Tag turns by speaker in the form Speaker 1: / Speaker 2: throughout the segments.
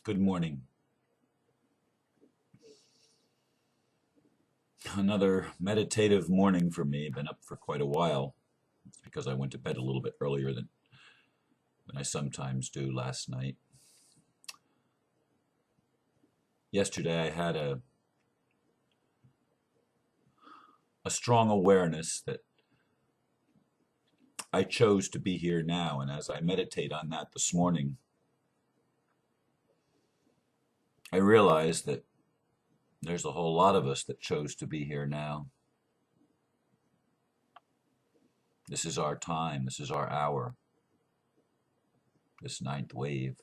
Speaker 1: Good morning. Another meditative morning for me. Been up for quite a while. It's because I went to bed a little bit earlier than I sometimes do last night. Yesterday I had a strong awareness that I chose to be here now, and as I meditate on that this morning, I realized that there's a whole lot of us that chose to be here now. This is our time, this is our hour, this ninth wave.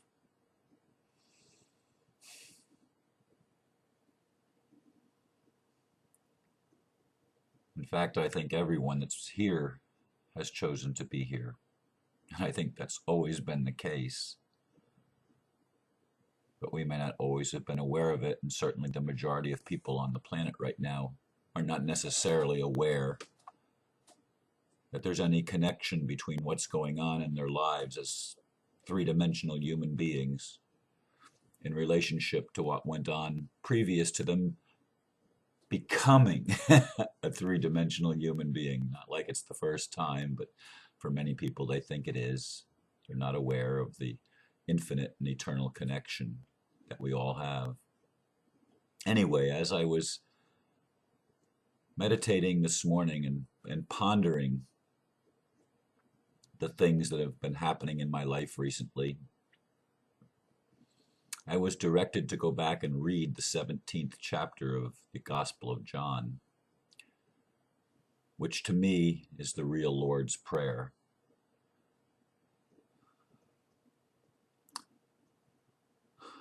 Speaker 1: In fact, I think everyone that's here has chosen to be here. And I think that's always been the case. But we may not always have been aware of it, and certainly the majority of people on the planet right now are not necessarily aware that there's any connection between what's going on in their lives as three-dimensional human beings in relationship to what went on previous to them becoming a three-dimensional human being. Not like it's the first time, but for many people they think it is. They're not aware of the infinite and eternal connection that we all have. Anyway, as I was meditating this morning and pondering the things that have been happening in my life recently, I was directed to go back and read the 17th chapter of the Gospel of John, which to me is the real Lord's Prayer.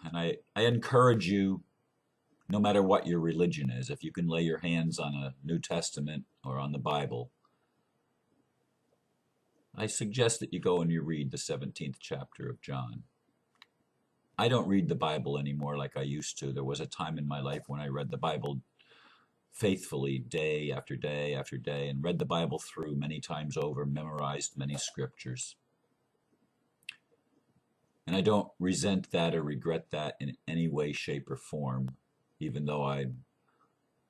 Speaker 1: And I encourage you, no matter what your religion is, if you can lay your hands on a New Testament or on the Bible, I suggest that you go and you read the 17th chapter of John. I don't read the Bible anymore like I used to. There was a time in my life when I read the Bible faithfully day after day after day and read the Bible through many times over, memorized many scriptures. And I don't resent that or regret that in any way, shape, or form, even though I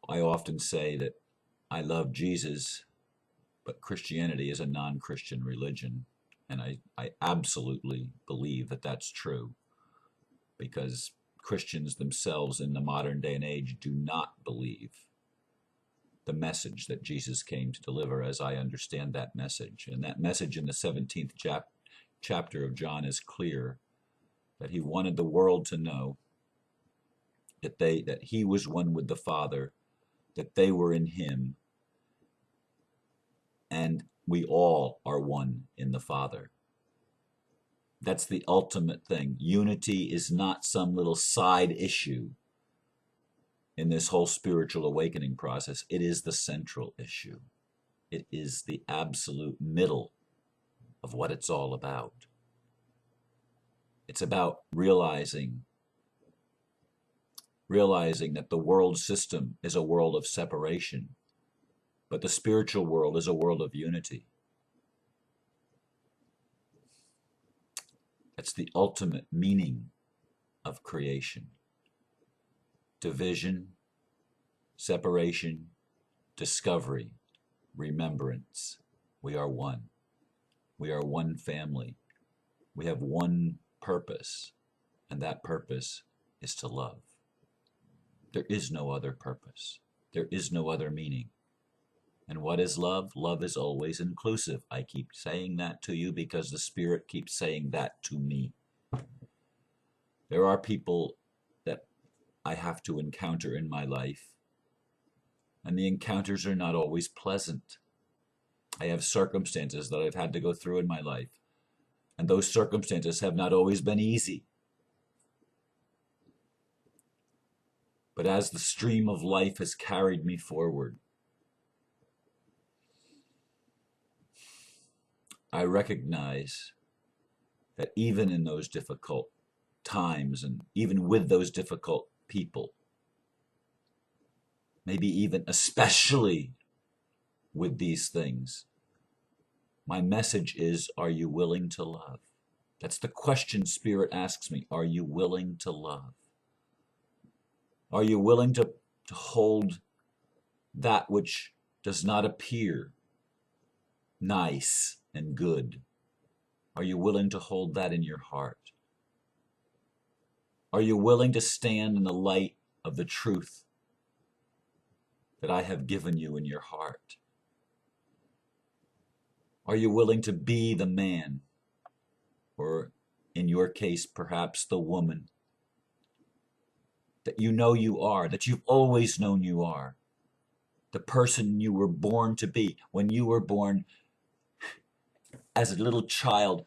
Speaker 1: often say that I love Jesus, but Christianity is a non-Christian religion. And I absolutely believe that that's true, because Christians themselves in the modern day and age do not believe the message that Jesus came to deliver as I understand that message. And that message in the 17th chapter of John is clear, that he wanted the world to know that he was one with the Father, that they were in him, and we all are one in the Father. That's the ultimate thing. Unity is not some little side issue in this whole spiritual awakening process. It is the central issue. It is the absolute middle of what it's all about. It's about realizing that the world system is a world of separation, but the spiritual world is a world of unity. That's the ultimate meaning of creation. Division, separation, discovery, remembrance. We are one. We are one family. We have one purpose, and that purpose is to love. There is no other purpose. There is no other meaning. And what is love? Love is always inclusive. I keep saying that to you because the Spirit keeps saying that to me. There are people that I have to encounter in my life, and the encounters are not always pleasant. I have circumstances that I've had to go through in my life, and those circumstances have not always been easy. But as the stream of life has carried me forward, I recognize that even in those difficult times, and even with those difficult people, maybe even especially with these things, my message is, are you willing to love? That's the question Spirit asks me. Are you willing to love? Are you willing to hold that which does not appear nice and good? Are you willing to hold that in your heart? Are you willing to stand in the light of the truth that I have given you in your heart? Are you willing to be the man, or in your case, perhaps the woman, that you know you are, that you've always known you are, the person you were born to be? When you were born as a little child,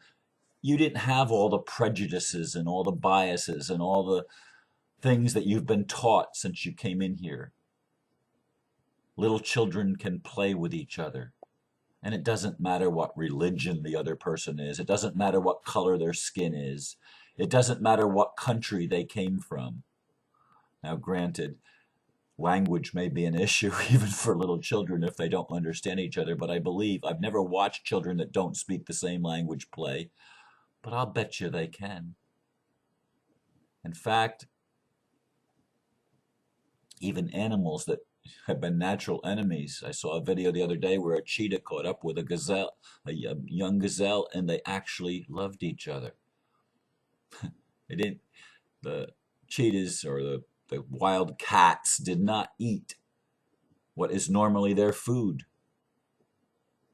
Speaker 1: you didn't have all the prejudices and all the biases and all the things that you've been taught since you came in here. Little children can play with each other. And it doesn't matter what religion the other person is. It doesn't matter what color their skin is. It doesn't matter what country they came from. Now, granted, language may be an issue even for little children if they don't understand each other, but I've never watched children that don't speak the same language play, but I'll bet you they can. In fact, even animals that have been natural enemies. I saw a video the other day where a cheetah caught up with a gazelle, a young gazelle, and they actually loved each other. They didn't. The cheetahs or the wild cats did not eat what is normally their food.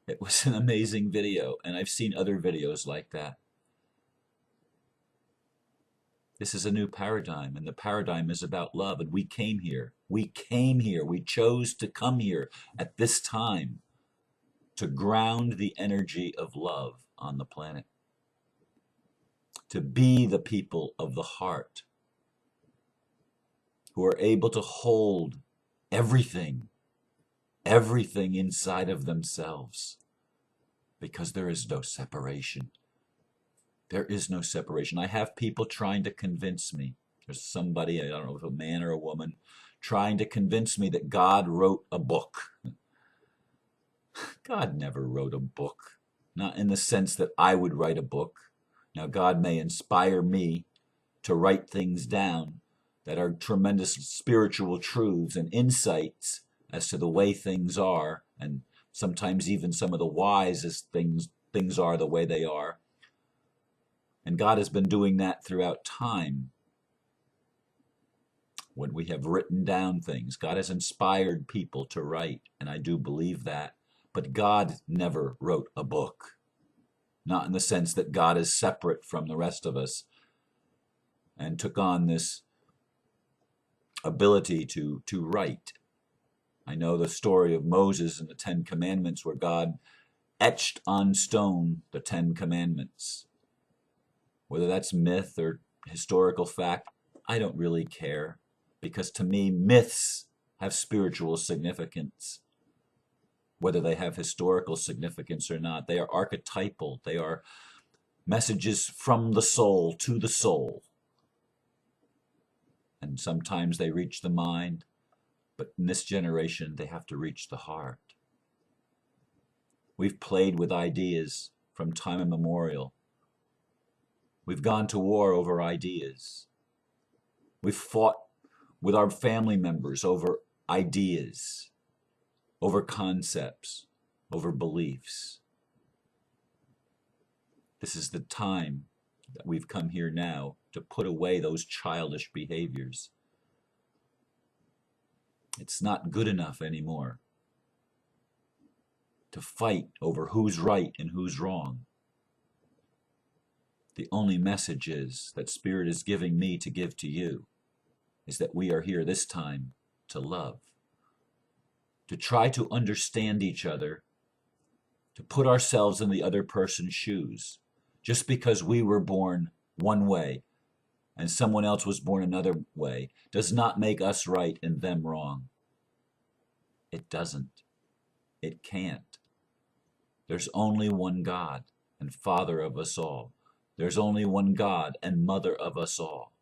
Speaker 1: It was an amazing video, and I've seen other videos like that. This is a new paradigm, and the paradigm is about love. And we came here. We chose to come here at this time to ground the energy of love on the planet, to be the people of the heart who are able to hold everything inside of themselves, because there is no separation. There is no separation. I have people trying to convince me. There's somebody, I don't know if a man or a woman, trying to convince me that God wrote a book. God never wrote a book. Not in the sense that I would write a book. Now, God may inspire me to write things down that are tremendous spiritual truths and insights as to the way things are, and sometimes even some of the wisest things are the way they are. And God has been doing that throughout time. When we have written down things, God has inspired people to write, and I do believe that. But God never wrote a book. Not in the sense that God is separate from the rest of us and took on this ability to write. I know the story of Moses and the Ten Commandments, where God etched on stone the Ten Commandments. Whether that's myth or historical fact, I don't really care, because to me, myths have spiritual significance. Whether they have historical significance or not, they are archetypal. They are messages from the soul to the soul. And sometimes they reach the mind, but in this generation, they have to reach the heart. We've played with ideas from time immemorial. We've gone to war over ideas. We've fought with our family members over ideas, over concepts, over beliefs. This is the time that we've come here now to put away those childish behaviors. It's not good enough anymore to fight over who's right and who's wrong. The only message is that Spirit is giving me to give to you is that we are here this time to love, to try to understand each other, to put ourselves in the other person's shoes. Just because we were born one way and someone else was born another way does not make us right and them wrong. It doesn't. It can't. There's only one God and Father of us all. There's only one God and Mother of us all.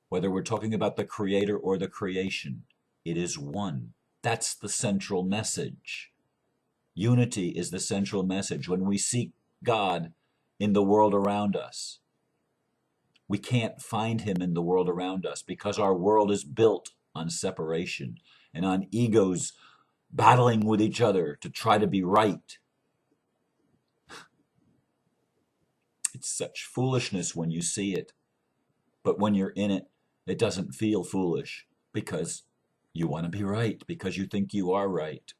Speaker 1: Whether we're talking about the Creator or the creation, it is one. That's the central message. Unity is the central message. When we seek God, in the world around us. We can't find him in the world around us because our world is built on separation and on egos battling with each other to try to be right. It's such foolishness when you see it, but when you're in it, it doesn't feel foolish because you want to be right, because you think you are right.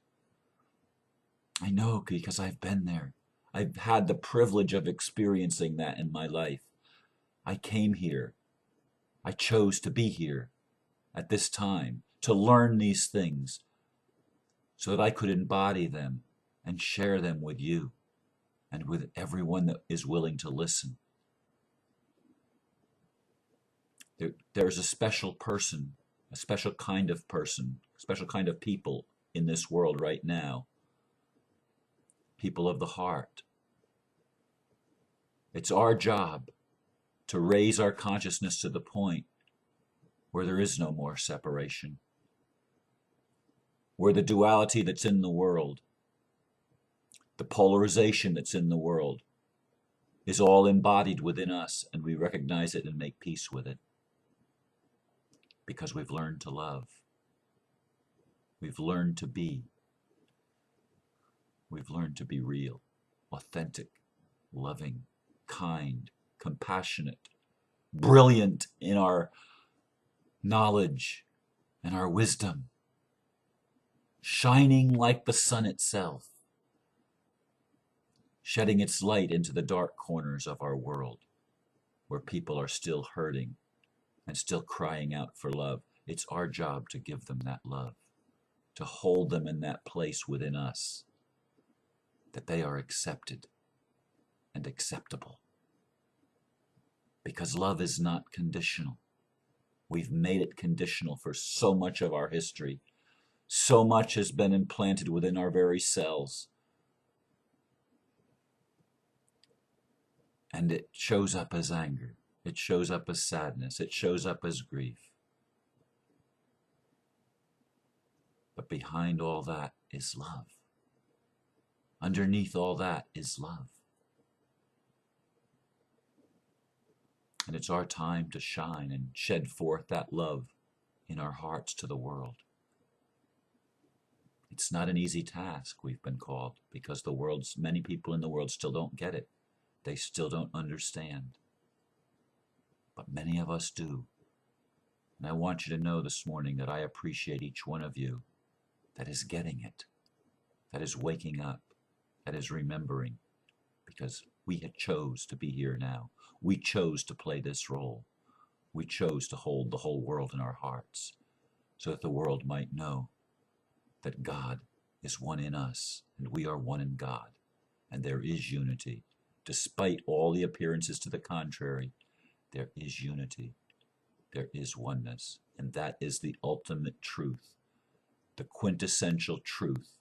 Speaker 1: I know because I've been there. I've had the privilege of experiencing that in my life. I came here. I chose to be here at this time to learn these things so that I could embody them and share them with you and with everyone that is willing to listen. There's a special person, a special kind of person, a special kind of people in this world right now. People of the heart. It's our job to raise our consciousness to the point where there is no more separation, where the duality that's in the world, the polarization that's in the world, is all embodied within us, and we recognize it and make peace with it. Because we've learned to love. We've learned to be. We've learned to be real, authentic, loving, kind, compassionate, brilliant in our knowledge and our wisdom, shining like the sun itself, shedding its light into the dark corners of our world where people are still hurting and still crying out for love. It's our job to give them that love, to hold them in that place within us, that they are accepted and acceptable. Because love is not conditional. We've made it conditional for so much of our history. So much has been implanted within our very cells. And it shows up as anger. It shows up as sadness. It shows up as grief. But behind all that is love. Underneath all that is love. And it's our time to shine and shed forth that love in our hearts to the world. It's not an easy task, we've been called, because many people in the world still don't get it. They still don't understand. But many of us do. And I want you to know this morning that I appreciate each one of you that is getting it, that is waking up, that is remembering, because we had chose to be here now. We chose to play this role. We chose to hold the whole world in our hearts so that the world might know that God is one in us and we are one in God, and there is unity. Despite all the appearances to the contrary, there is unity. There is oneness, and that is the ultimate truth, the quintessential truth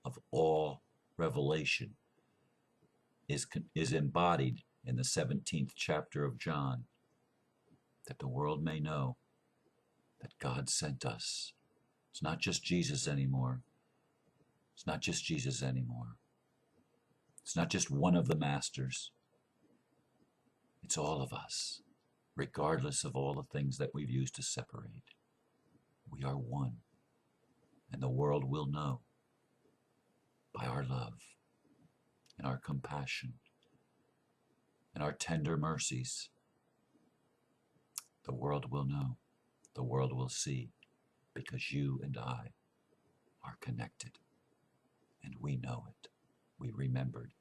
Speaker 1: of all revelation is embodied in the 17th chapter of John, that the world may know that God sent us. It's not just Jesus anymore. It's not just Jesus anymore. It's not just one of the masters. It's all of us, regardless of all the things that we've used to separate. We are one, and the world will know by our love and our compassion and our tender mercies. The world will know, the world will see, because you and I are connected, and we know it. We remembered.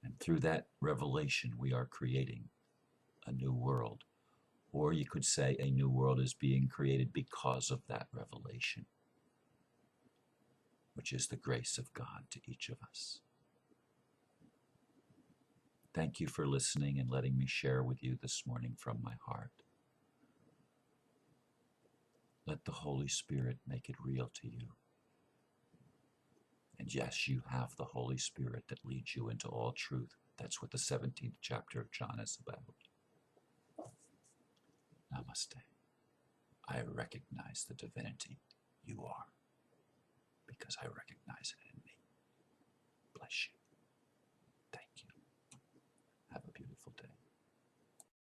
Speaker 1: And through that revelation, we are creating a new world. Or you could say a new world is being created because of that revelation, which is the grace of God to each of us. Thank you for listening and letting me share with you this morning from my heart. Let the Holy Spirit make it real to you. And yes, you have the Holy Spirit that leads you into all truth. That's what the 17th chapter of John is about. Namaste. I recognize the divinity you are because I recognize it in me. Bless you. Thank you. beautiful day.